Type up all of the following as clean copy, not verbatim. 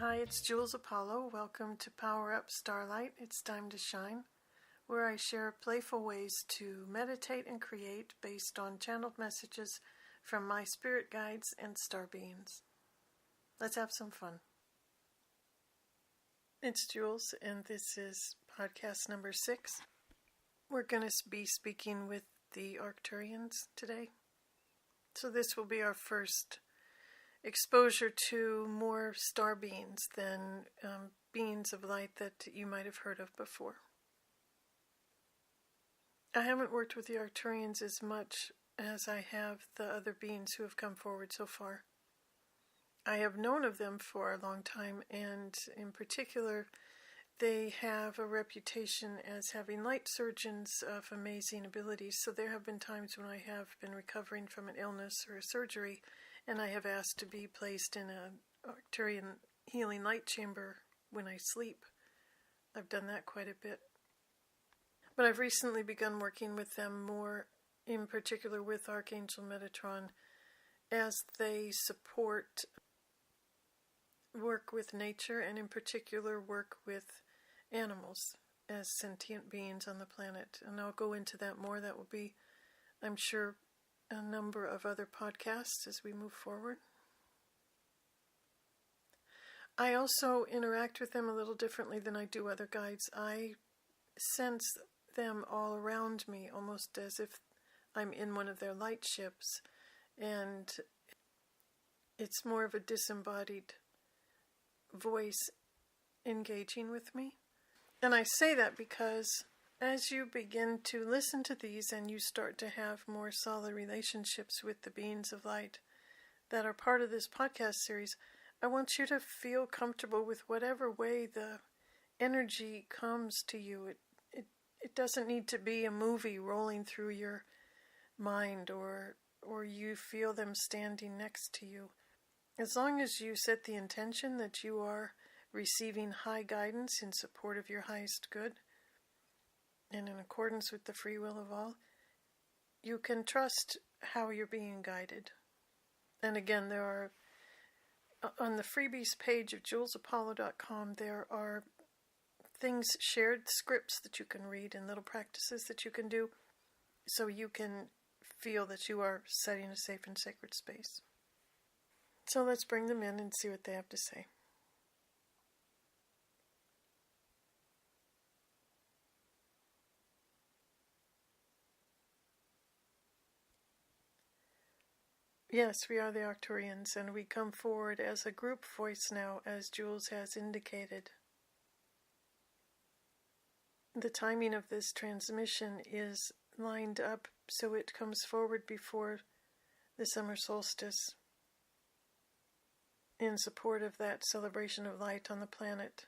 Hi, it's Jules Apollo. Welcome to Power Up Starlight. It's time to shine, where I share playful ways to meditate and create based on channeled messages from my spirit guides and star beings. Let's have some fun. It's Jules, and this is podcast number 6. We're going to be speaking with the Arcturians today. So this will be our first exposure to more star beings than beings of light that you might have heard of before. I haven't worked with the Arcturians as much as I have the other beings who have come forward so far. I have known of them for a long time, and in particular, they have a reputation as having light surgeons of amazing abilities. So there have been times when I have been recovering from an illness or a surgery, and I have asked to be placed in an Arcturian healing light chamber when I sleep. I've done that quite a bit. But I've recently begun working with them more, in particular with Archangel Metatron, as they support work with nature, and in particular work with animals as sentient beings on the planet. And I'll go into that more. That will be, I'm sure, a number of other podcasts as we move forward. I also interact with them a little differently than I do other guides. I sense them all around me, almost as if I'm in one of their light ships, and it's more of a disembodied voice engaging with me. And I say that because as you begin to listen to these and you start to have more solid relationships with the beings of light that are part of this podcast series, I want you to feel comfortable with whatever way the energy comes to you. It doesn't need to be a movie rolling through your mind or you feel them standing next to you. As long as you set the intention that you are receiving high guidance in support of your highest good, and in accordance with the free will of all, you can trust how you're being guided. And again, there are, on the freebies page of julesapollo.com, there are things shared, scripts that you can read and little practices that you can do so you can feel that you are setting a safe and sacred space. So let's bring them in and see what they have to say. Yes, we are the Arcturians, and we come forward as a group voice now, as Jules has indicated. The timing of this transmission is lined up so it comes forward before the summer solstice, in support of that celebration of light on the planet,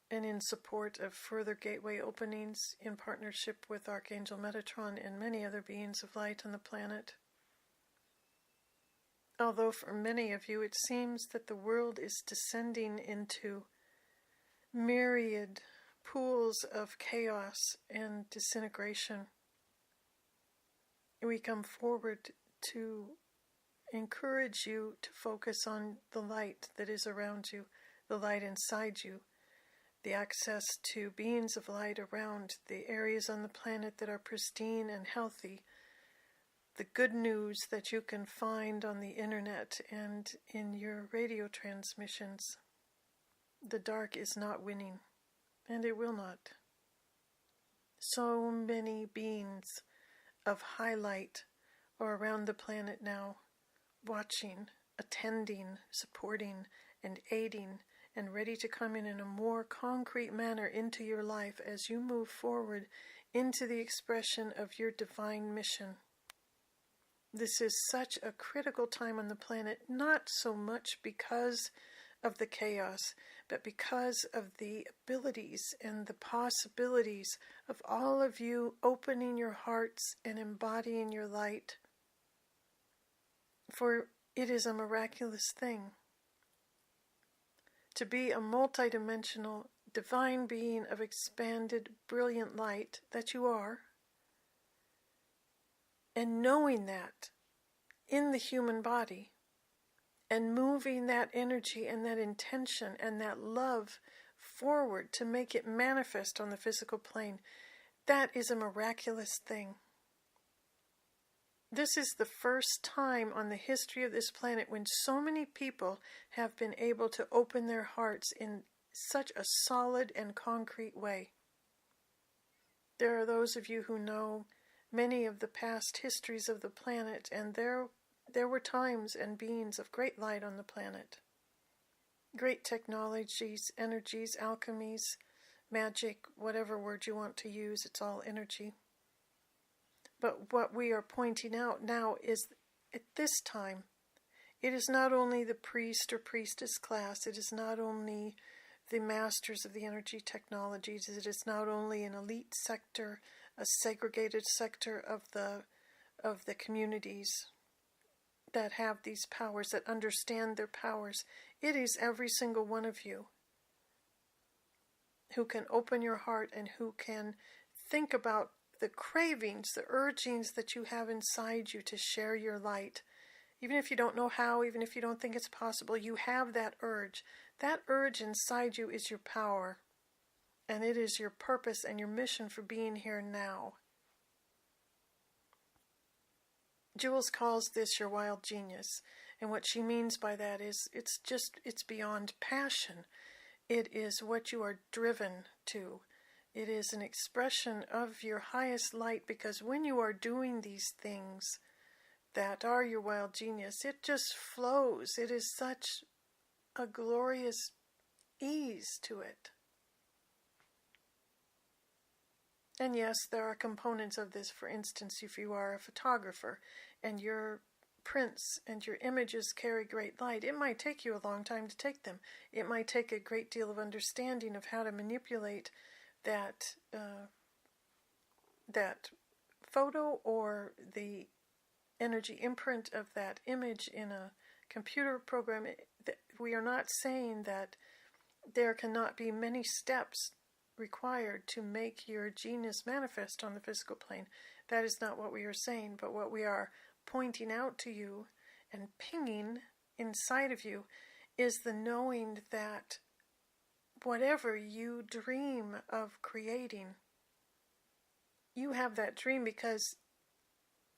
and in support of further gateway openings in partnership with Archangel Metatron and many other beings of light on the planet. Although for many of you it seems that the world is descending into myriad pools of chaos and disintegration, we come forward to encourage you to focus on the light that is around you, the light inside you, the access to beings of light around the areas on the planet that are pristine and healthy, the good news that you can find on the internet and in your radio transmissions. The dark is not winning, and it will not. So many beings of high light are around the planet now, watching, attending, supporting, and aiding, and ready to come in a more concrete manner into your life as you move forward into the expression of your divine mission. This is such a critical time on the planet, not so much because of the chaos, but because of the abilities and the possibilities of all of you opening your hearts and embodying your light. For it is a miraculous thing to be a multidimensional, divine being of expanded, brilliant light that you are, and knowing that in the human body, and moving that energy and that intention and that love forward to make it manifest on the physical plane, that is a miraculous thing. This is the first time on the history of this planet when so many people have been able to open their hearts in such a solid and concrete way. There are those of you who know many of the past histories of the planet, and there were times and beings of great light on the planet. Great technologies, energies, alchemies, magic, whatever word you want to use, it's all energy. But what we are pointing out now is, at this time, it is not only the priest or priestess class, it is not only the masters of the energy technologies, it is not only an elite sector, a segregated sector of the communities that have these powers, that understand their powers. It is every single one of you who can open your heart and who can think about the cravings, the urgings that you have inside you to share your light. Even if you don't know how, even if you don't think it's possible, you have that urge. That urge inside you is your power, and it is your purpose and your mission for being here now. Jules calls this your wild genius, and what she means by that is it's beyond passion. It is what you are driven to. It is an expression of your highest light, because when you are doing these things that are your wild genius, it just flows. It is such a glorious ease to it. And yes, there are components of this. For instance, if you are a photographer and your prints and your images carry great light, it might take you a long time to take them. It might take a great deal of understanding of how to manipulate that photo or the energy imprint of that image in a computer program. We are not saying that there cannot be many steps required to make your genius manifest on the physical plane. That is not what we are saying, but what we are pointing out to you and pinging inside of you is the knowing that whatever you dream of creating, you have that dream because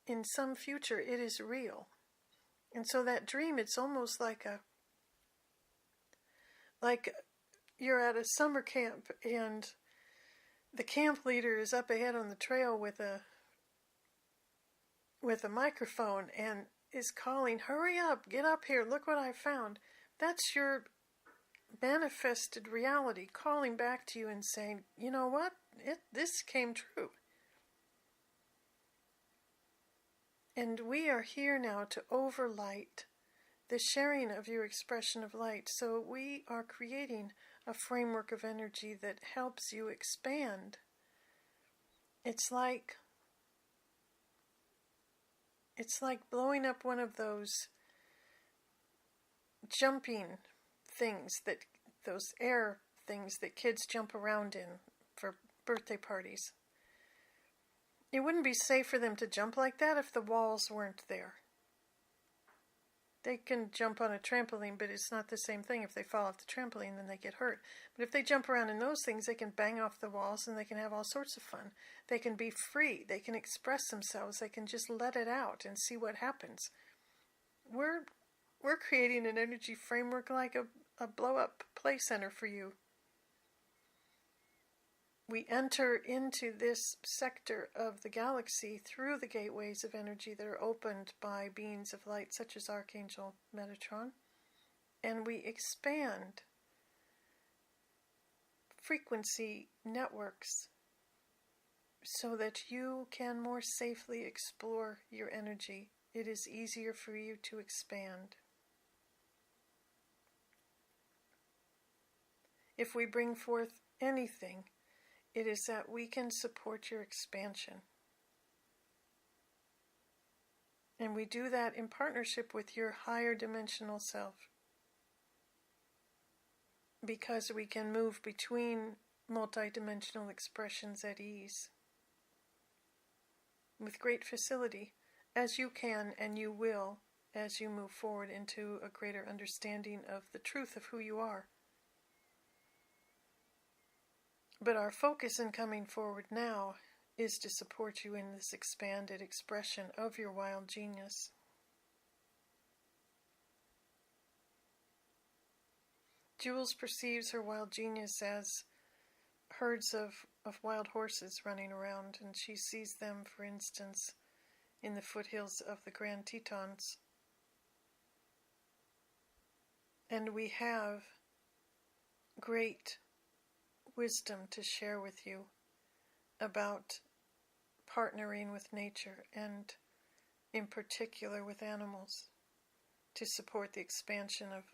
in some future it is real. And so that dream, it's almost like you're at a summer camp and the camp leader is up ahead on the trail with a microphone and is calling, "Hurry up, get up here, look what I found." That's your manifested reality calling back to you and saying, "You know what? This came true." And we are here now to overlight the sharing of your expression of light. So we are creating a framework of energy that helps you expand. It's like blowing up one of those jumping things, those air things that kids jump around in for birthday parties. It wouldn't be safe for them to jump like that if the walls weren't there. They can jump on a trampoline, but it's not the same thing. If they fall off the trampoline, then they get hurt. But if they jump around in those things, they can bang off the walls and they can have all sorts of fun. They can be free. They can express themselves. They can just let it out and see what happens. We're creating an energy framework like a blow-up play center for you. We enter into this sector of the galaxy through the gateways of energy that are opened by beings of light such as Archangel Metatron, and we expand frequency networks so that you can more safely explore your energy. It is easier for you to expand. If we bring forth anything, it is that we can support your expansion. And we do that in partnership with your higher dimensional self. Because we can move between multidimensional expressions at ease. With great facility, as you can and you will, as you move forward into a greater understanding of the truth of who you are. But our focus in coming forward now is to support you in this expanded expression of your wild genius. Jules perceives her wild genius as herds of wild horses running around, and she sees them, for instance, in the foothills of the Grand Tetons. And we have great wisdom to share with you about partnering with nature, and in particular with animals, to support the expansion of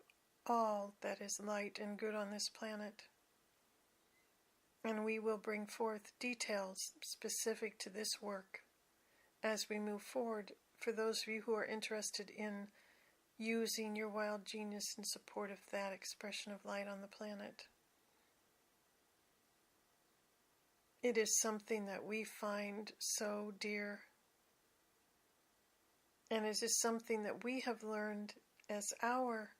all that is light and good on this planet. And we will bring forth details specific to this work as we move forward, for those of you who are interested in using your wild genius in support of that expression of light on the planet. It is something that we find so dear, and it is something that we have learned as our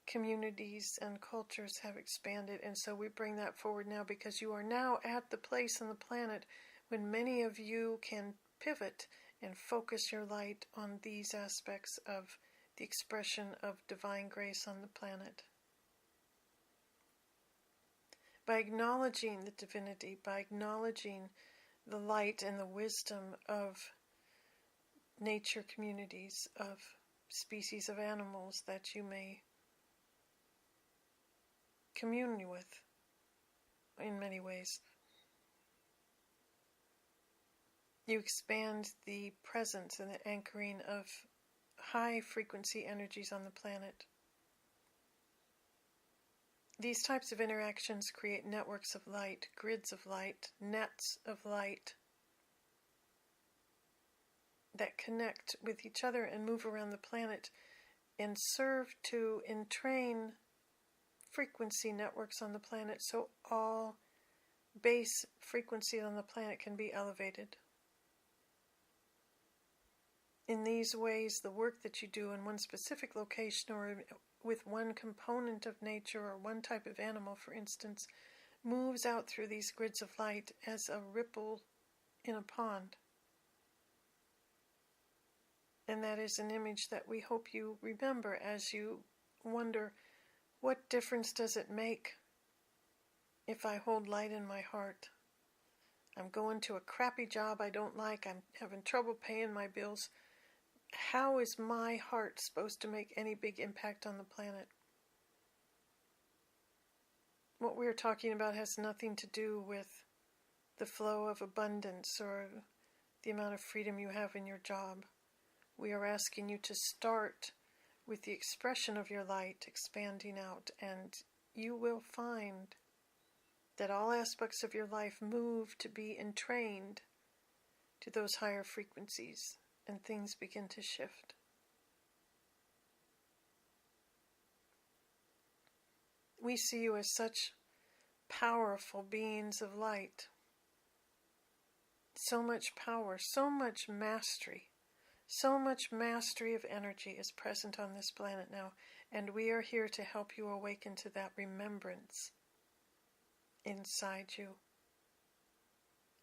communities and cultures have expanded, and so we bring that forward now, because you are now at the place on the planet when many of you can pivot and focus your light on these aspects of the expression of divine grace on the planet. By acknowledging the divinity, by acknowledging the light and the wisdom of nature communities, of species of animals that you may commune with in many ways, you expand the presence and the anchoring of high frequency energies on the planet. These types of interactions create networks of light, grids of light, nets of light that connect with each other and move around the planet and serve to entrain frequency networks on the planet, so all base frequency on the planet can be elevated. In these ways, the work that you do in one specific location or with one component of nature or one type of animal, for instance, moves out through these grids of light as a ripple in a pond. And that is an image that we hope you remember as you wonder, what difference does it make if I hold light in my heart? I'm going to a crappy job I don't like. I'm having trouble paying my bills. How is my heart supposed to make any big impact on the planet? What we're talking about has nothing to do with the flow of abundance or the amount of freedom you have in your job. We are asking you to start with the expression of your light expanding out, and you will find that all aspects of your life move to be entrained to those higher frequencies, and things begin to shift. We see you as such powerful beings of light. So much power, so much mastery. So much mastery of energy is present on this planet now, and we are here to help you awaken to that remembrance inside you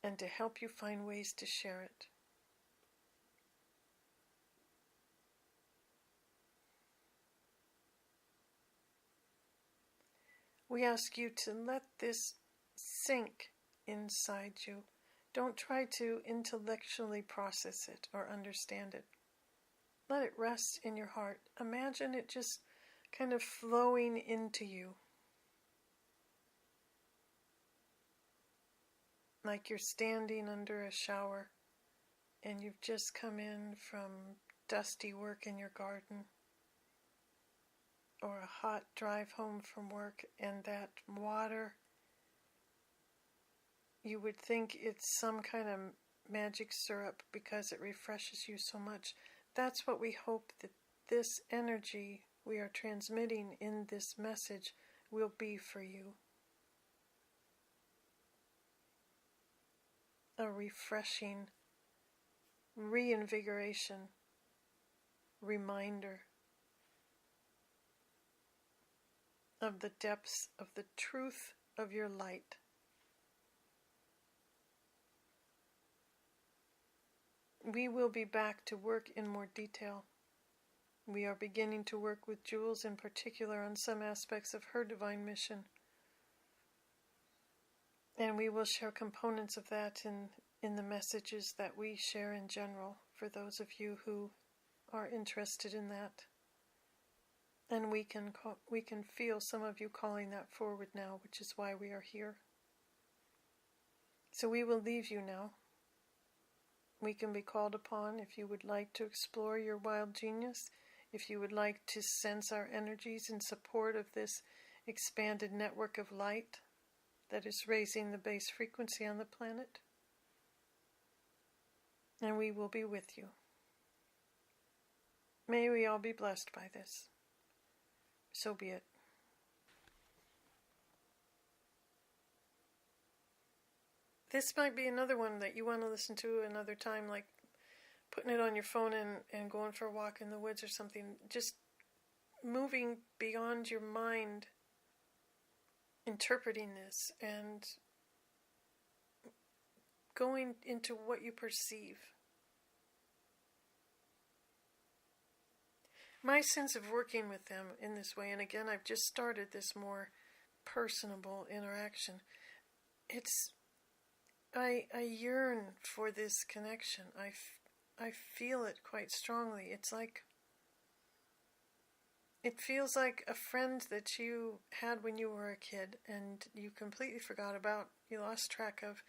and to help you find ways to share it. We ask you to let this sink inside you. Don't try to intellectually process it or understand it. Let it rest in your heart. Imagine it just kind of flowing into you. Like you're standing under a shower and you've just come in from dusty work in your garden, or a hot drive home from work, and that water, you would think it's some kind of magic syrup because it refreshes you so much. That's what we hope that this energy we are transmitting in this message will be for you. A refreshing reinvigoration reminder of the depths of the truth of your light. We will be back to work in more detail. We are beginning to work with Jules in particular on some aspects of her divine mission. And we will share components of that in the messages that we share in general for those of you who are interested in that. And we can feel some of you calling that forward now, which is why we are here. So we will leave you now. We can be called upon if you would like to explore your wild genius, if you would like to sense our energies in support of this expanded network of light that is raising the base frequency on the planet. And we will be with you. May we all be blessed by this. So be it. This might be another one that you want to listen to another time, like putting it on your phone and going for a walk in the woods or something. Just moving beyond your mind, interpreting this, and going into what you perceive. My sense of working with them in this way, and again, I've just started this more personable interaction. I yearn for this connection. I feel it quite strongly. It feels like a friend that you had when you were a kid and you completely forgot about, you lost track of,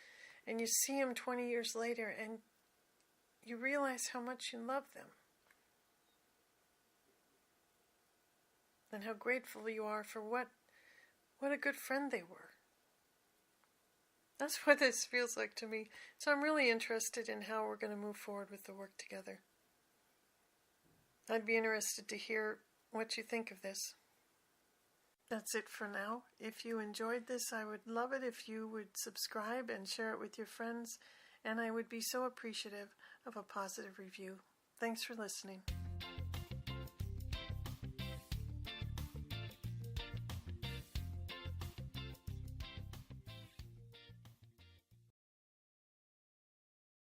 and you see them 20 years later and you realize how much you love them. And how grateful you are for what a good friend they were. That's what this feels like to me. So I'm really interested in how we're going to move forward with the work together. I'd be interested to hear what you think of this. That's it for now. If you enjoyed this, I would love it if you would subscribe and share it with your friends, and I would be so appreciative of a positive review. Thanks for listening.